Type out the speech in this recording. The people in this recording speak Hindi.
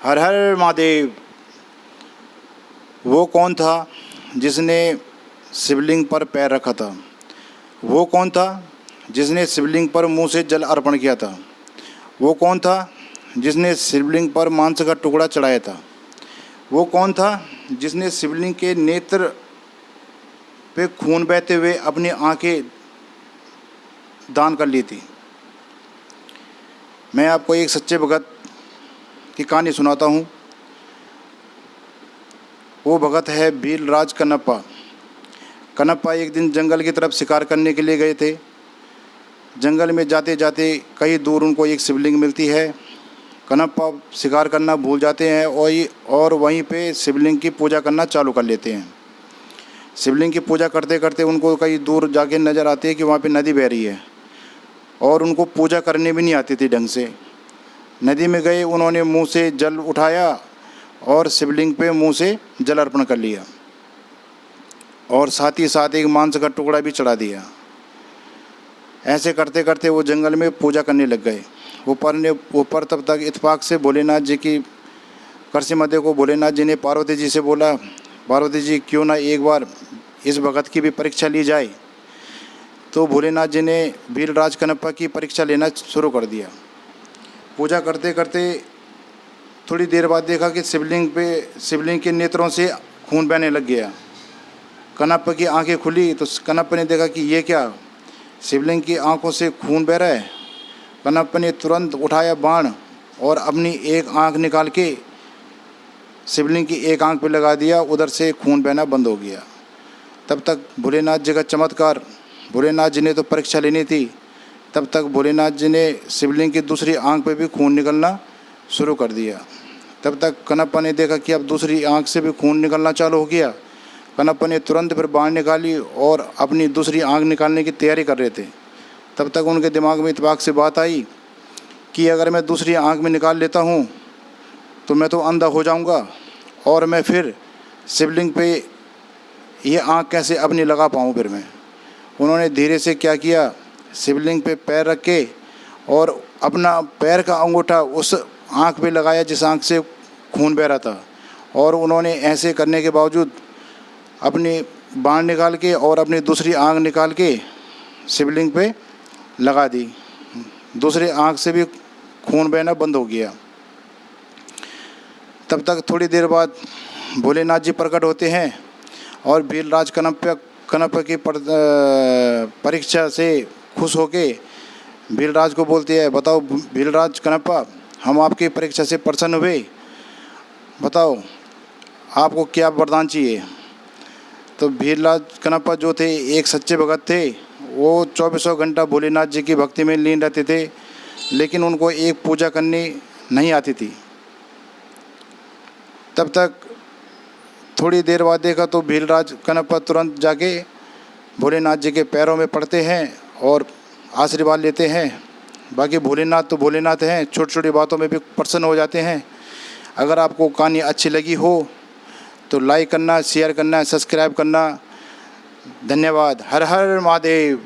हर हर महादेव। वो कौन था जिसने शिवलिंग पर पैर रखा था? वो कौन था जिसने शिवलिंग पर मुंह से जल अर्पण किया था? वो कौन था जिसने शिवलिंग पर मांस का टुकड़ा चढ़ाया था? वो कौन था जिसने शिवलिंग के नेत्र पे खून बहते हुए अपनी आंखें दान कर ली थी? मैं आपको एक सच्चे भगत की कहानी सुनाता हूँ। वो भगत है भीलराज कनप्पा। कनप्पा एक दिन जंगल की तरफ शिकार करने के लिए गए थे। जंगल में जाते जाते कई दूर उनको एक शिवलिंग मिलती है। कनप्पा शिकार करना भूल जाते हैं और वहीं पे शिवलिंग की पूजा करना चालू कर लेते हैं। शिवलिंग की पूजा करते करते उनको कई दूर जाके नज़र आती है कि वहाँ पे नदी बह रही है और उनको पूजा करने भी नहीं आती थी ढंग से। नदी में गए, उन्होंने मुंह से जल उठाया और शिवलिंग पे मुंह से जल अर्पण कर लिया और साथ ही साथ एक मांस का टुकड़ा भी चढ़ा दिया। ऐसे करते करते वो जंगल में पूजा करने लग गए। ऊपर तब तक इत्तेफाक से भोलेनाथ जी की करसी मध्य को भोलेनाथ जी ने पार्वती जी से बोला, पार्वती जी क्यों ना एक बार इस भगत की भी परीक्षा ली जाए। तो भोलेनाथ जी ने भीलराज कनप्पा की परीक्षा लेना शुरू कर दिया। पूजा करते करते थोड़ी देर बाद देखा कि शिवलिंग के नेत्रों से खून बहने लग गया। कनप्पा की आंखें खुली तो कनप्पा ने देखा कि ये क्या, शिवलिंग की आंखों से खून बह रहा है। कनप्पा ने तुरंत उठाया बाण और अपनी एक आंख निकाल के शिवलिंग की एक आंख पे लगा दिया। उधर से खून बहना बंद हो गया। तब तक भोलेनाथ जी का चमत्कार, भोलेनाथ जी ने तो परीक्षा लेनी थी, तब तक भोलेनाथ जी ने शिवलिंग की दूसरी आंख पे भी खून निकलना शुरू कर दिया। तब तक कनप्पा ने देखा कि अब दूसरी आंख से भी खून निकलना चालू हो गया। कनप्पा ने तुरंत फिर बाण निकाली और अपनी दूसरी आंख निकालने की तैयारी कर रहे थे। तब तक उनके दिमाग में इत्तेफाक से बात आई कि अगर मैं दूसरी आंख में निकाल लेता हूँ तो मैं तो अंधा हो जाऊँगा और मैं फिर शिवलिंग पे ये आंख कैसे अपनी लगा पाऊँ फिर मैं। उन्होंने धीरे से क्या किया, शिवलिंग पे पैर रख के और अपना पैर का अंगूठा उस आंख पे लगाया जिस आंख से खून बह रहा था। और उन्होंने ऐसे करने के बावजूद अपनी बाण निकाल के और अपनी दूसरी आंख निकाल के शिवलिंग पे लगा दी। दूसरी आंख से भी खून बहना बंद हो गया। तब तक थोड़ी देर बाद भोलेनाथ जी प्रकट होते हैं और भीलराज कनप्पा की परीक्षा से खुश होके भीलराज को बोलते हैं, बताओ भीलराज कनप्पा, हम आपकी परीक्षा से प्रसन्न हुए, बताओ आपको क्या वरदान चाहिए। तो भीलराज कनप्पा जो थे एक सच्चे भगत थे। वो 24 घंटा भोलेनाथ जी की भक्ति में लीन रहते थे, लेकिन उनको एक पूजा करनी नहीं आती थी। तब तक थोड़ी देर बाद देखा तो भीलराज कनप्पा तुरंत जाके भोलेनाथ जी के पैरों में पड़ते हैं और आशीर्वाद लेते हैं। बाकी भोलेनाथ तो भोलेनाथ हैं, छोटी छोटी बातों में भी प्रसन्न हो जाते हैं। अगर आपको कहानी अच्छी लगी हो तो लाइक करना, शेयर करना, सब्सक्राइब करना। धन्यवाद। हर हर महादेव।